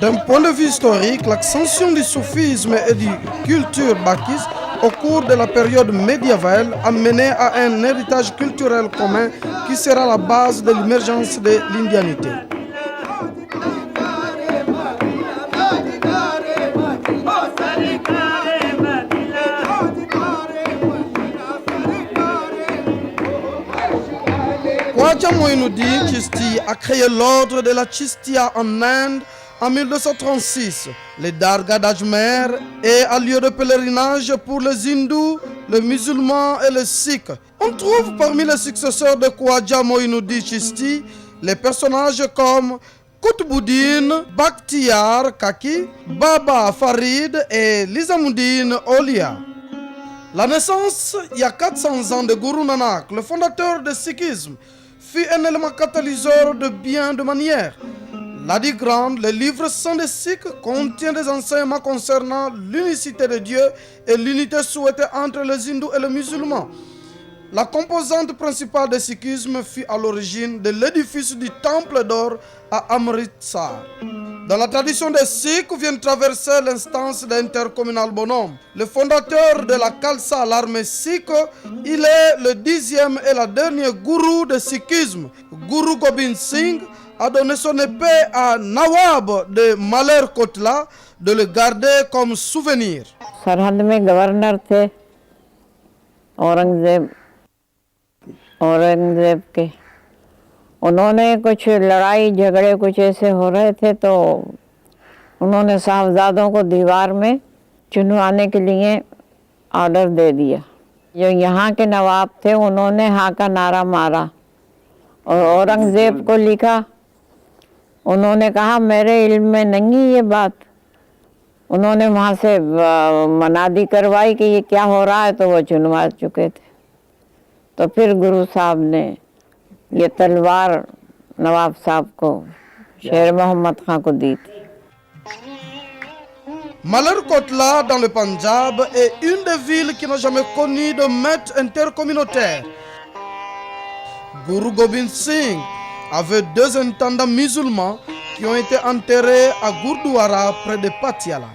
D'un point de vue historique, l'ascension du soufisme et du culture bakiste au cours de la période médiévale a mené à un héritage culturel commun qui sera la base de l'émergence de l'indianité. Khwaja Moïnoudine Chisti a créé l'ordre de la Chistia en Inde en 1236. Le Dargah d'Ajmer est un lieu de pèlerinage pour les hindous, les musulmans et les sikhs. On trouve parmi les successeurs de Khwaja Moïnoudine Chisti les personnages comme Qutbuddin, Bakhtiyar Kaki, Baba Farid et Nizamuddin Aulia. La naissance, il y a 400 ans, de Guru Nanak, le fondateur du sikhisme, fut un élément catalyseur de bien de manière. L'Adi Grande, le livre saint des Sikhs, contient des enseignements concernant l'unicité de Dieu et l'unité souhaitée entre les hindous et les musulmans. La composante principale du sikhisme fut à l'origine de l'édifice du Temple d'or à Amritsar. Dans la tradition des Sikhs vient traverser l'instance d'intercommunal bonhomme. Le fondateur de la Khalsa, l'armée sikh, il est le 10e et le dernier gourou du sikhisme. Guru Gobind Singh a donné son épée à Nawab de Malerkotla de le garder comme souvenir. सरहद में गवर्नर थे औरंगजेब के। उन्होंने कुछ लड़ाई झगड़े कुछ ऐसे हो रहे थे तो उन्होंने साहबजादों को दीवार में चुनवाने के लिए ऑर्डर दे दिया। जो यहाँ के नवाब थे उन्होंने हाँ का नारा मारा और औरंगजेब को लिखा। उन्होंने कहा मेरे इल्म में नहीं ये बात। उन्होंने वहाँ से मनादी करवाई कि ये क्या हो रहा है, तो वो चुनवा चुके थे। तो फिर गुरु साहब ने ये तलवार नवाब साहब को, शेर मोहम्मद खां को दी थी। Malerkotla, dans le Punjab, est une des villes qui n'a jamais connu de maître intercommunautaire. Guru Gobind Singh avait 2 intendants musulmans qui ont été enterrés à Gurdwara près de Patiala.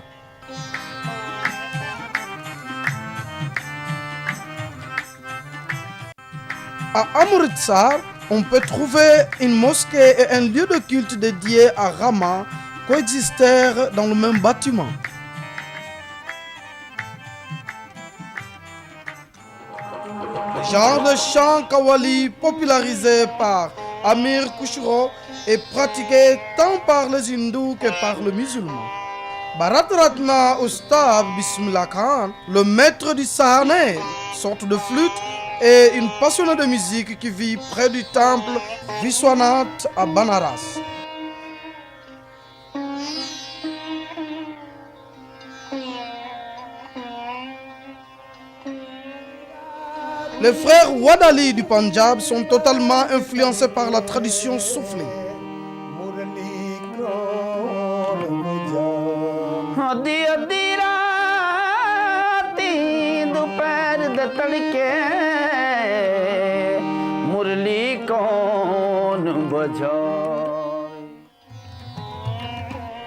À Amritsar, on peut trouver une mosquée et un lieu de culte dédié à Rama coexistèrent dans le même bâtiment. Le genre de chant Kawali, popularisé par Amir Khushro, est pratiqué tant par les hindous que par les musulmans. Bharat Ratna Ustad Bismillah Khan, le maître du Sahane, sorte de flûte, est une passionnée de musique qui vit près du temple Vishwanath à Banaras. Les frères Wadali du Punjab sont totalement influencés par la tradition soufli.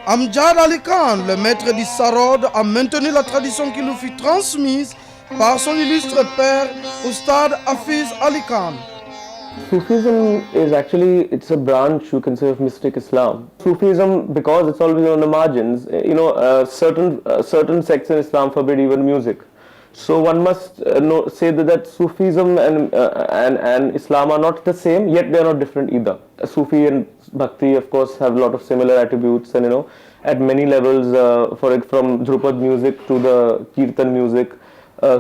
Amjad Ali Khan, le maître du Sarod, a maintenu la tradition qui lui fut transmise par son illustre père, Ustad Hafiz Ali Khan. Sufism is actually, it's a branch, you can say, of mystic Islam. Sufism, because it's always on the margins, certain sects in Islam forbid even music. So one must say that Sufism and Islam are not the same, yet they are not different either. Sufi and Bhakti, of course, have a lot of similar attributes, and at many levels, from Drupad music to the Kirtan music,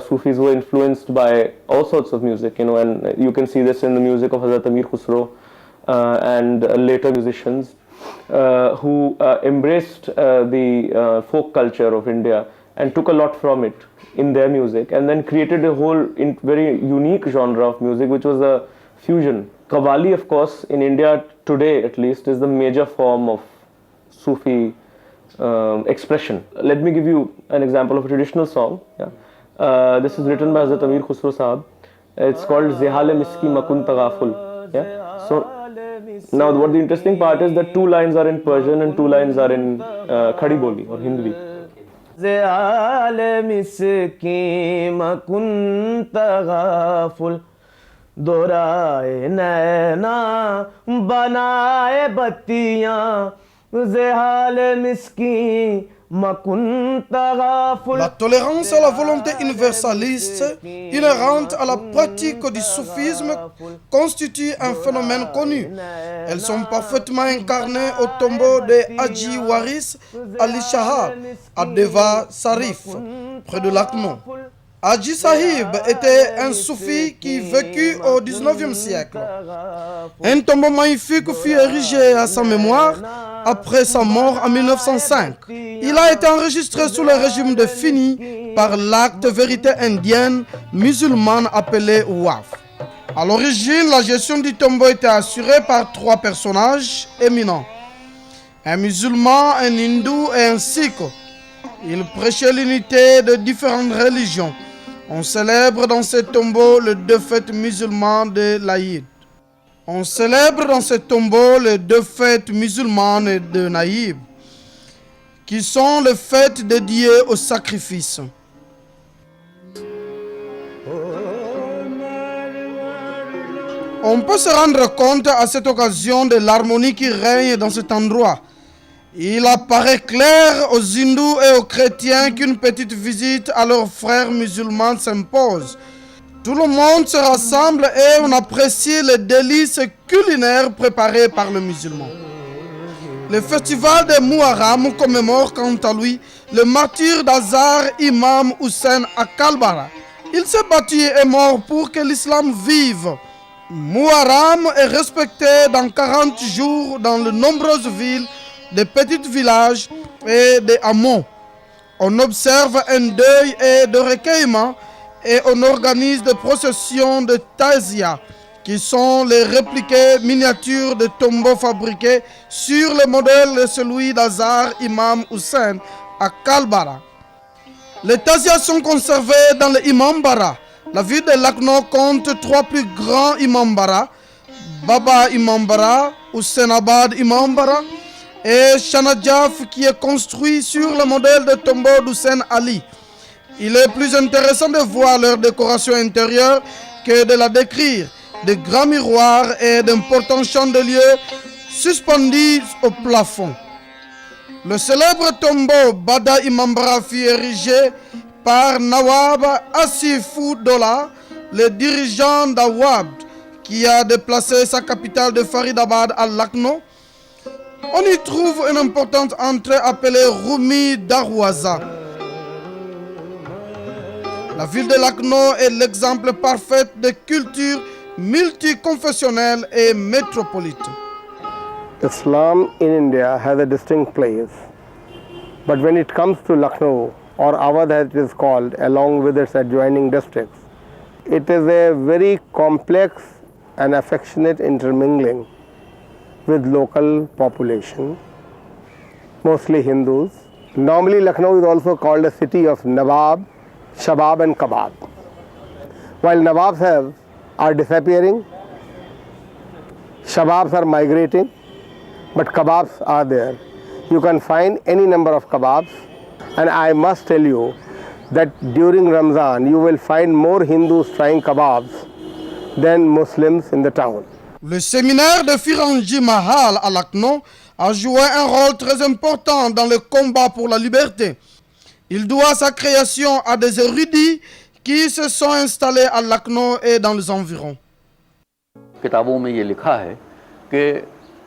Sufis were influenced by all sorts of music, and you can see this in the music of Hazrat Amir Khusro and later musicians who embraced the folk culture of India and took a lot from it in their music, and then created a whole very unique genre of music, which was a fusion. Qawwali, of course, in India today at least, is the major form of Sufi expression. Let me give you an example of a traditional song. Yeah. This is written by Hazrat Amir Khusro Sahab. It's called Zehale Miski Makun Taghaful. Yeah. So Now, what the interesting part is that 2 lines are in Persian and 2 lines are in Khadi Boli or Hindi. दोराए नैना बनाए बत्तियां ज़ेहाल मिस्की La tolérance à la volonté universaliste inhérente à la pratique du soufisme constitue un phénomène connu. Elles sont parfaitement incarnées au tombeau de Haji Waris Ali Shahab à Deva Sarif, près de Lucknow. Haji Sahib était un soufi qui vécut au 19e siècle. Un tombeau magnifique fut érigé à sa mémoire après sa mort en 1905. Il a été enregistré sous le régime de Fini par l'acte vérité indienne musulmane appelé Waf. À l'origine, la gestion du tombeau était assurée par 3 personnages éminents. Un musulman, un hindou et un sikh. Ils prêchaient l'unité de différentes religions. On célèbre dans ce tombeau les 2 fêtes musulmanes de l'Aïd. On célèbre dans ce tombeau les 2 fêtes musulmanes de Naïb, qui sont les fêtes dédiées au sacrifice. On peut se rendre compte à cette occasion de l'harmonie qui règne dans cet endroit. Il apparaît clair aux hindous et aux chrétiens qu'une petite visite à leurs frères musulmans s'impose. Tout le monde se rassemble et on apprécie les délices culinaires préparés par le musulman. Le festival de Muharram commémore quant à lui le martyr d'Azhar Imam Hussein à Kalbara. Il s'est battu et est mort pour que l'islam vive. Muharram est respecté dans 40 jours dans de nombreuses villes, des petits villages et des hameaux. On observe un deuil et de recueillement et on organise des processions de tazia qui sont les répliqués miniatures de tombeaux fabriqués sur le modèle de celui d'Azhar Imam Hussein à Kalbara. Les tazias sont conservés dans le Imambara. La ville de Lucknow compte 3 plus grands Imambara: Baba Imambara, Husseinabad Imambara et Shanajaf, qui est construit sur le modèle de tombeau d'Hussein Ali. Il est plus intéressant de voir leur décoration intérieure que de la décrire. De grands miroirs et d'importants chandeliers suspendus au plafond. Le célèbre tombeau Bada Imambara fut érigé par Nawab Asifudollah, le dirigeant d'Awad, qui a déplacé sa capitale de Faridabad à Lucknow. On y trouve une importante entrée appelée Rumi Darwaza. La ville de Lucknow est l'exemple parfait de culture multiconfessionnelle et métropolite. Islam in India has a distinct place, but when it comes to Lucknow, or Awadh as it is called, along with its adjoining districts, it is a very complex and affectionate intermingling with local population, mostly Hindus. Normally Lucknow is also called a city of Nawab, Shabab and Kabab. While Nawabs are disappearing, Shababs are migrating, but Kababs are there. You can find any number of Kababs, and I must tell you that during Ramzan you will find more Hindus trying Kababs than Muslims in the town. Le séminaire de Firangi Mahal à Lucknow a joué un rôle très important dans le combat pour la liberté. Il doit sa création à des érudits qui se sont installés à Lucknow et dans les environs. किताबों में ये लिखा है कि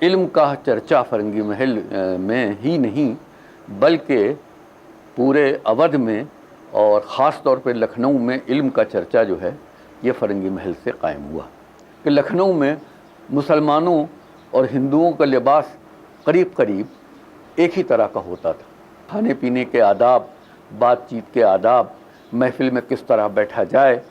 इल्म का चर्चा फरंगी महल में ही नहीं बल्कि पूरे अवध में और ख़ास तौर पे लखनऊ में इल्म का चर्चा जो है ये फरंगी महल से कायम हुआ कि लखनऊ में मुसलमानों और हिंदुओं का लिबास करीब करीब एक ही तरह का होता था। खाने पीने के आदाब, बातचीत के आदाब, महफिल में किस तरह बैठा जाए,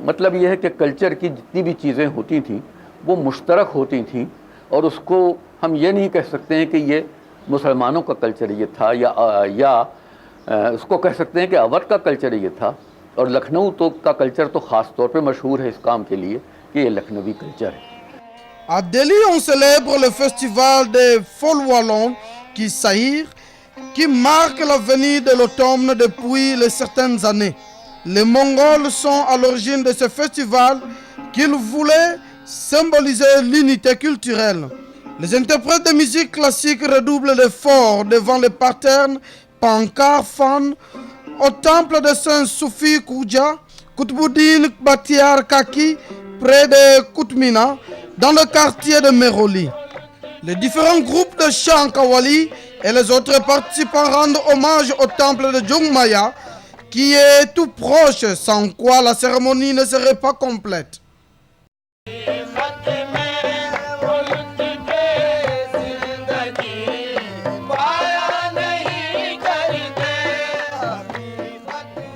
मतलब यह है कि कल्चर की जितनी भी चीज़ें होती थीं वो मुश्तरक होती थीं और उसको हम ये नहीं कह सकते हैं कि ये मुसलमानों का कल्चर ये था या उसको कह सकते हैं कि अवध का कल्चर ये था। और लखनऊ का कल्चर तो ख़ास तौर पे मशहूर है इस काम के लिए कि ये लखनवी कल्चर है। À Delhi, on célèbre le festival des Fol Wallons qui Sahir, qui marque la venue de l'automne depuis certaines années. Les Mongols sont à l'origine de ce festival qu'ils voulaient symboliser l'unité culturelle. Les interprètes de musique classique redoublent d'efforts devant les patterns Pankar Fan au temple de Saint-Soufi Kouja, Kutbuddin Batiar Kaki, près de Koutmina, dans le quartier de Meroli. Les différents groupes de chants Kawali et les autres participants rendent hommage au temple de Jungmaya, qui est tout proche, sans quoi la cérémonie ne serait pas complète.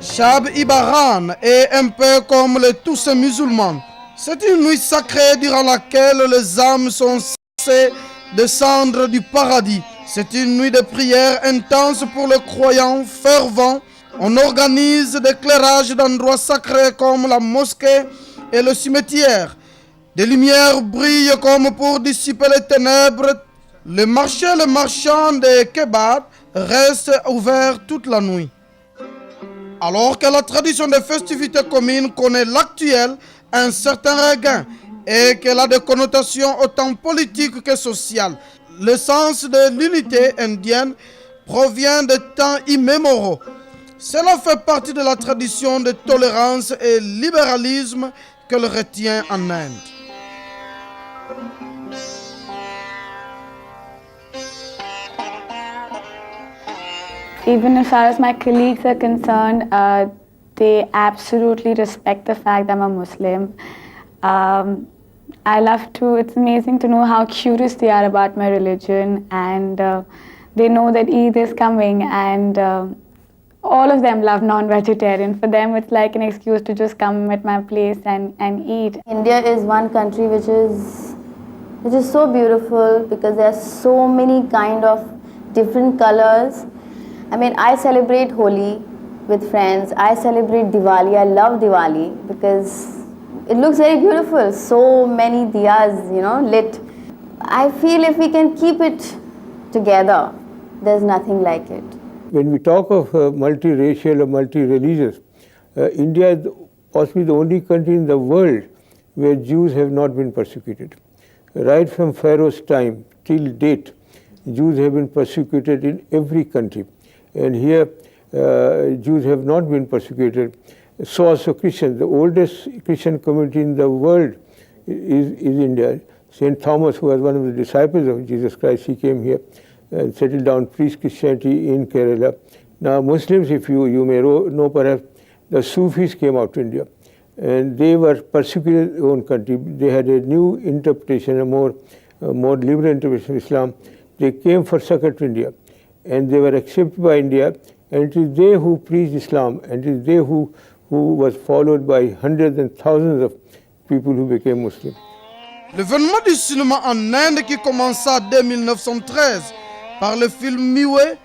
Shab Ibaran est un peu comme les tous musulmans. C'est une nuit sacrée durant laquelle les âmes sont censées descendre du paradis. C'est une nuit de prière intense pour les croyants fervents. On organise des éclairages d'endroits sacrés comme la mosquée et le cimetière. Des lumières brillent comme pour dissiper les ténèbres. Le marché, le marchand des kebabs reste ouvert toute la nuit. Alors que la tradition des festivités communes connaît l'actuel un certain regain et qu'elle a des connotations autant politiques que sociales, le sens de l'unité indienne provient de temps immémoriaux. Cela fait partie de la tradition de tolérance et libéralisme qu'elle retient en Inde. Even as far as my colleagues are concerned, they absolutely respect the fact I'm a Muslim. I love to, it's amazing to know how curious they are about my religion, and they know that Eid is coming, and all of them love non-vegetarian. For them, it's like an excuse to just come at my place and eat. India is one country which is so beautiful because there are so many kind of different colors. I mean, I celebrate Holi with friends. I celebrate Diwali. I love Diwali because it looks very beautiful. So many diyas, lit. I feel if we can keep it together, there's nothing like it. When we talk of multiracial or multi-religious, India is possibly the only country in the world where Jews have not been persecuted. Right from Pharaoh's time till date, Jews have been persecuted in every country. And here, Jews have not been persecuted. So also Christians. The oldest Christian community in the world is India. St. Thomas, who was one of the disciples of Jesus Christ, he came here and settled down pre-Christianity in Kerala. Now Muslims, if you may know perhaps, the Sufis came out to India. And they were persecuted in their own country. They had a new interpretation, a more liberal interpretation of Islam. They came for succor to India. And they were accepted by India, and it is they who preached Islam, and it is they who was followed by hundreds and thousands of people who became Muslims. L'événement du cinéma en Inde qui commença dès 1913 par le film muet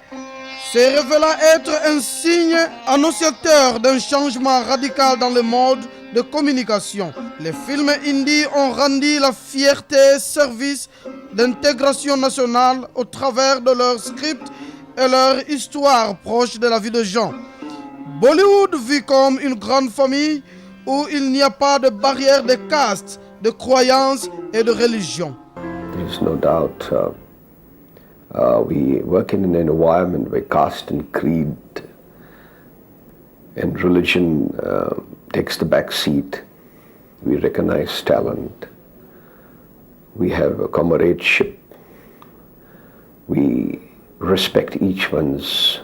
s'est révélé être un signe annonciateur d'un changement radical dans le mode de communication. Les films hindis ont rendu la fierté service d'intégration nationale au travers de leurs scripts et leur histoire proche de la vie de gens. Bollywood vit comme une grande famille où il n'y a pas de barrière de caste, de croyances et de religion. There is no doubt we work in an environment where caste and creed and religion takes the back seat. We recognize talent. We have a comradeship. We respect each one's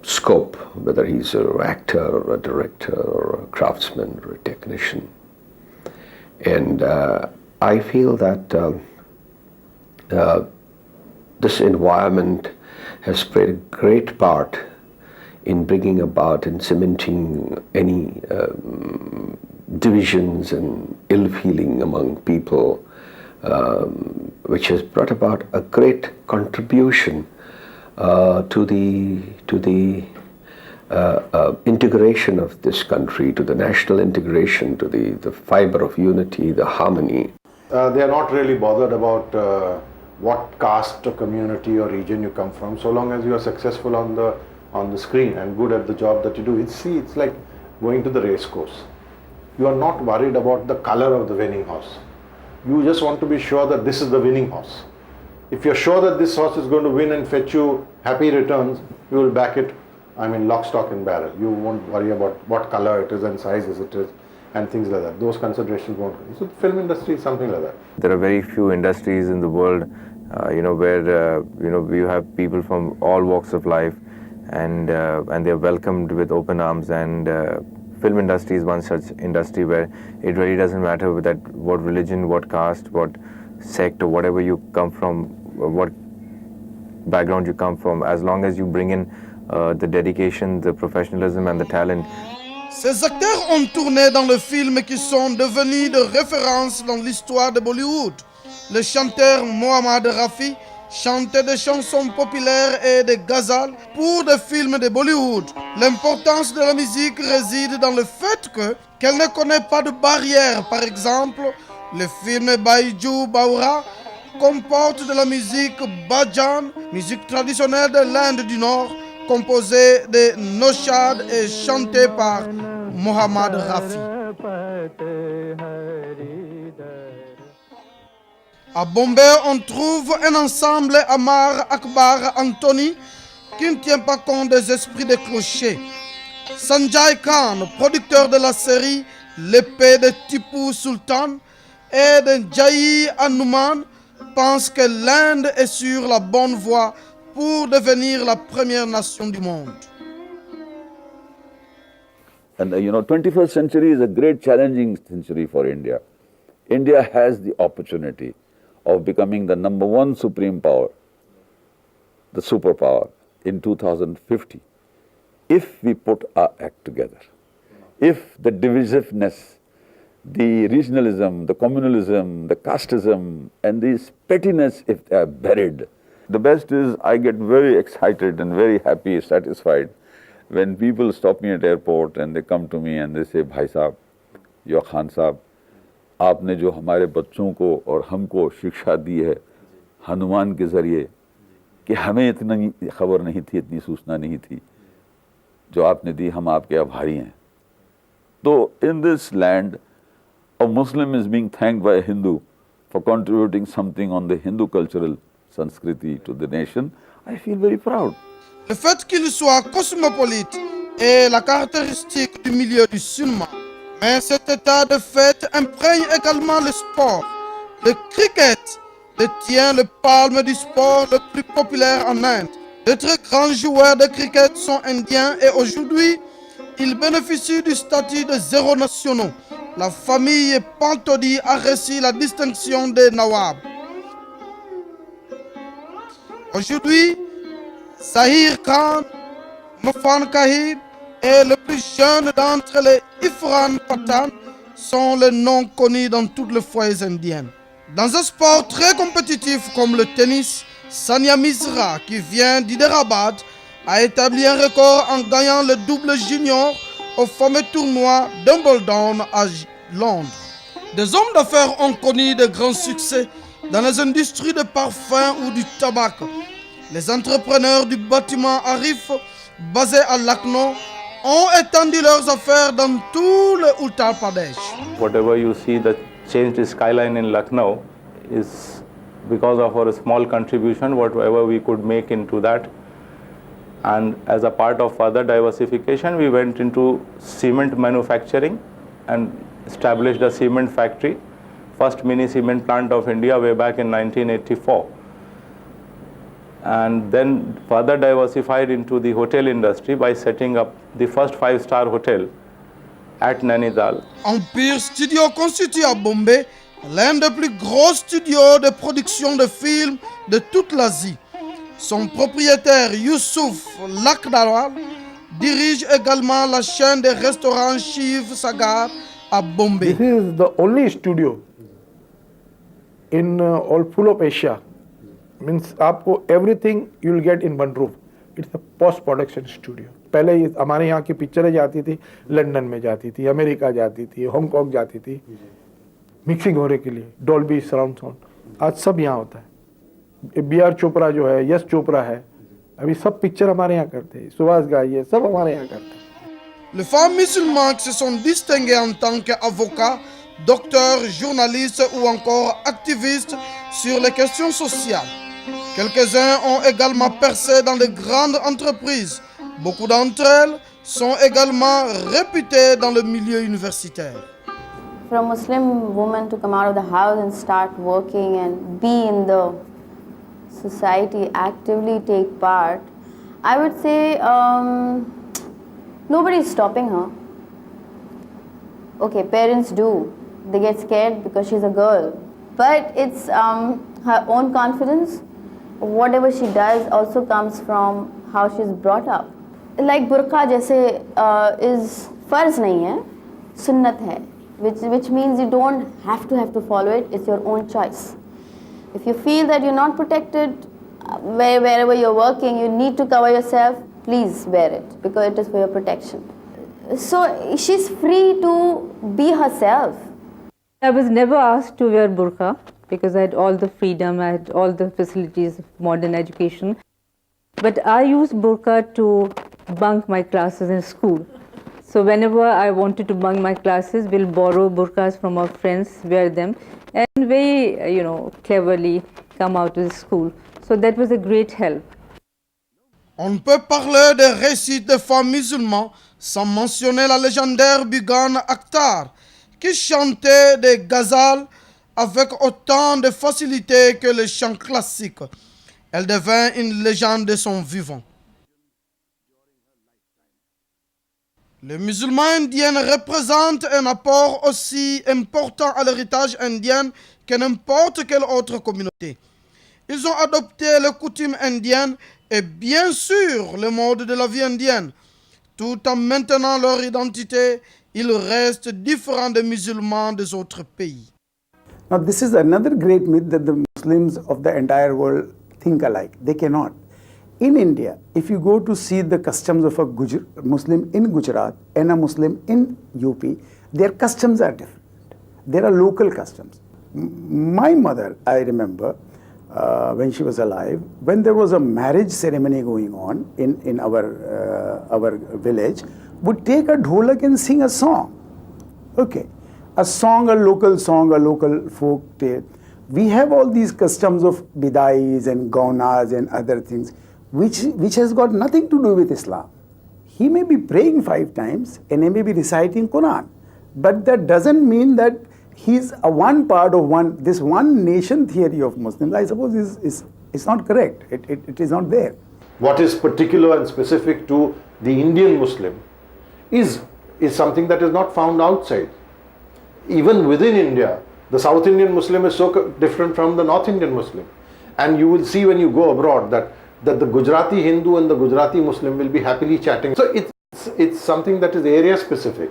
scope, whether he's an actor or a director or a craftsman or a technician. And I feel that this environment has played a great part in bringing about and cementing any divisions and ill feeling among people, which has brought about a great contribution to the integration of this country, to the national integration, to the fiber of unity, the harmony. they are not really bothered about what caste or community or region you come from, so long as you are successful on the screen and good at the job that you do. It's like going to the race course. You are not worried about the color of the winning horse. You just want to be sure that this is the winning horse. If you're sure that this horse is going to win and fetch you happy returns, you will back it, lock, stock and barrel. You won't worry about what color it is and sizes it is and things like that. Those considerations won't come. So the film industry is something like that. There are very few industries in the world, where we have people from all walks of life, and they're welcomed with open arms. And film industry is one such industry where it really doesn't matter what religion, what caste, what sect, or whatever you come from, what background you come from, as long as you bring in the dedication, the professionalism and the talent. Ces acteurs ont tourné dans le film qui sont devenus de référence dans l'histoire de Bollywood. Le chanteur Mohammad Rafi chantait des chansons populaires et des ghazals pour des films de Bollywood. L'importance de la musique réside dans le fait qu'elle ne connaît pas de barrières. Par exemple, le film Baiju Baura comporte de la musique Bhajan, musique traditionnelle de l'Inde du Nord, composée de Naushad et chantée par Mohammad Rafi. À Bombay, on trouve un ensemble Amar Akbar Anthony qui ne tient pas compte des esprits des clochers. Sanjay Khan, producteur de la série L'épée de Tipu Sultan et de Jai Hanuman, pense que l'Inde est sur la bonne voie pour devenir la première nation du monde. And 21st century is a great challenging century for India. India has the opportunity of becoming the number one supreme power, the superpower, in 2050, if we put our act together. If the divisiveness, the regionalism, the communalism, the casteism, and this pettiness, if they are buried. The best is I get very excited and very happy, satisfied when people stop me at airport and they come to me and they say, Bhai Sahab, या खान साहब, आपने जो हमारे बच्चों को और हमको शिक्षा दी है हनुमान के ज़रिए कि हमें इतनी खबर नहीं थी, इतनी सूचना नहीं थी, जो आपने दी, हम आपके आभारी हैं. तो in this land, a Muslim is being thanked by a Hindu for contributing something on the Hindu cultural Sanskriti to the nation. I feel very proud. Le fait qu'il soit cosmopolite est la caractéristique du milieu du cinéma. Mais cet état de fait imprègne également le sport. Le cricket détient le palme du sport le plus populaire en Inde. De très grands joueurs de cricket sont indiens et aujourd'hui, ils bénéficient du statut de zéro nationaux. La famille Pantodi a reçu la distinction des Nawab. Aujourd'hui, Zahir Khan, Mafan Kahir et le plus jeune d'entre les Ifran Patan sont les noms connus dans toutes les foyers indiennes. Dans un sport très compétitif comme le tennis, Sania Misra, qui vient d'Hyderabad, a établi un record en gagnant le double junior au fameux tournoi d'Wimbledon à Londres. Des hommes d'affaires ont connu de grands succès dans les industries de parfums ou du tabac. Les entrepreneurs du bâtiment Arif, basés à Lucknow, ont étendu leurs affaires dans tout le Uttar Pradesh. Whatever you see, the changed skyline in Lucknow is because of our small contribution, whatever we could make into that. And as a part of further diversification, we went into cement manufacturing and established a cement factory, first mini cement plant of India way back in 1984. And then further diversified into the hotel industry by setting up the first 5-star hotel at Nainital. Empire Studio constitue à Bombay l'un des plus gros studios de production de films de toute l'Asie. Son propriétaire Youssouf Lakdawal dirige également la chaîne des restaurants Shiv Sagar à Bombay. This is the only studio in all full of Asia. Means आपको everything you will get in one roof. It's a post production studio. पहले हमारे यहाँ की पिक्चरें जाती थी, लंदन में जाती थी, अमेरिका जाती थी, हांगकांग जाती थी. मिक्सिंग होने के लिए, डॉल्बी सराउंड साउंड, आज सब यहाँ होता है। बी.आर. चोपड़ा जो है, यश चोपड़ा है, अभी सब पिक्चर हमारे यहाँ करते हैं, सुभाष घाई ये सब हमारे यहाँ करते हैं। Les femmes musulmanes qui se sont distinguées en tant qu'avocats, docteurs, journalistes ou encore activistes sur les questions sociales. Quelques-uns ont également percé dans de grandes entreprises. Beaucoup d'entre elles sont également réputées dans le milieu universitaire. For a Muslim woman to come out of the house and start working and be in the society, actively take part, I would say nobody is stopping her. Okay, parents do. They get scared because she's a girl. But it's her own confidence. Whatever she does also comes from how she's brought up. Like burqa जैसे is farz नहीं है, sunnat है, which means you don't have to follow it. It's your own choice. If you feel that you're not protected wherever you're working, you need to cover yourself, please wear it because it is for your protection. So she's free to be herself. I was never asked to wear burqa because I had all the freedom, I had all the facilities of modern education. But I used burqa to bunk my classes in school. So whenever I wanted to bunk my classes, we'll borrow burqas from our friends, wear them, and very, cleverly come out of the school. So that was a great help. On ne peut parler des récits des femmes musulmanes sans mentionner la légendaire Bigane Akhtar, qui chantait des ghazals avec autant de facilité que les chants classiques. Elle devint une légende de son vivant. Les musulmans indiens représentent un apport aussi important à l'héritage indien que n'importe quelle autre communauté. Ils ont adopté les coutumes indiennes et bien sûr le mode de la vie indienne. Tout en maintenant leur identité, ils restent différents des musulmans des autres pays. Now this is another great myth that the Muslims of the entire world think alike. They cannot. In India, if you go to see the customs of a Muslim in Gujarat and a Muslim in UP, their customs are different. There are local customs. My mother, I remember, when she was alive, when there was a marriage ceremony going on in our village, would take a dholak and sing a song. Okay, a song, a local folk tale. We have all these customs of bidais and gaunas and other things, which has got nothing to do with Islam. He may be praying 5 times and he may be reciting Quran, but that doesn't mean that he's a one part of this one nation theory of Muslims. I suppose is not correct. It is not there. What is particular and specific to the Indian Muslim is something that is not found outside. Even within India, the South Indian Muslim is so different from the North Indian Muslim. And you will see when you go abroad that the Gujarati Hindu and the Gujarati Muslim will be happily chatting. So it's something that is area specific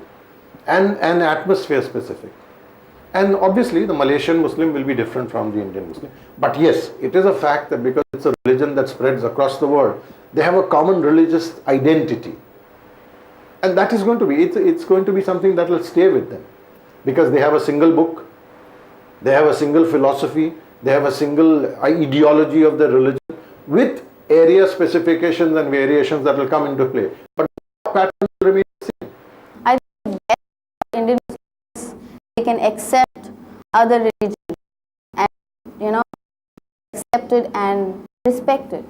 and atmosphere specific. And obviously the Malaysian Muslim will be different from the Indian Muslim. But yes, it is a fact that because it's a religion that spreads across the world, they have a common religious identity. And that is going to be, it's going to be something that will stay with them. Because they have a single book, they have a single philosophy, they have a single ideology of their religion with area specifications and variations that will come into play. But the pattern will remain the same. I think Indian Muslims, they can accept other religions and accept it and respect it.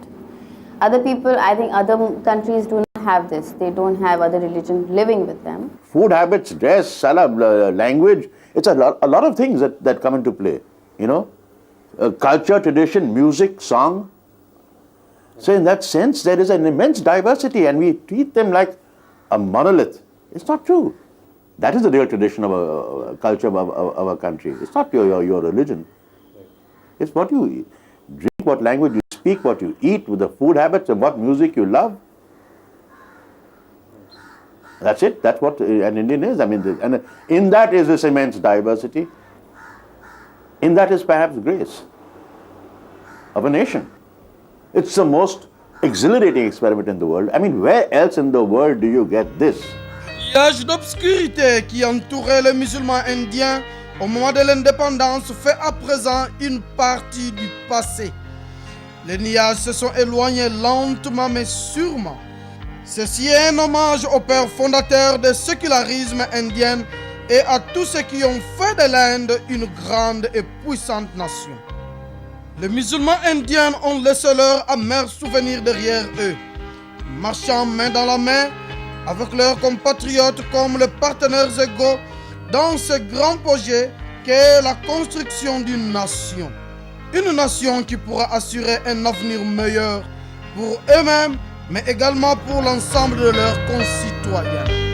Other people, I think other countries do not have this. They don't have other religion living with them. Food habits, dress, salam, language, it's a lot of things that come into play, culture, tradition, music, song. So in that sense, there is an immense diversity and we treat them like a monolith. It's not true. That is the real tradition of a culture of a country. It's not your religion. It's what you drink, what language you speak, what you eat, with the food habits and what music you love. That's it. That's what an Indian is. And in that is this immense diversity. In that is perhaps grace of a nation. It's the most exhilarating experiment in the world. Where else in the world do you get this? Le nuage d'obscurité qui entourait les musulmans indiens au moment de l'indépendance fait à présent une partie du passé. Les nuages se sont éloignés lentement mais sûrement. Ceci est un hommage au père fondateur du sécularisme indien et à tous ceux qui ont fait de l'Inde une grande et puissante nation. Les musulmans indiens ont laissé leurs amers souvenirs derrière eux, marchant main dans la main avec leurs compatriotes comme les partenaires égaux dans ce grand projet qu'est la construction d'une nation. Une nation qui pourra assurer un avenir meilleur pour eux-mêmes, mais également pour l'ensemble de leurs concitoyens.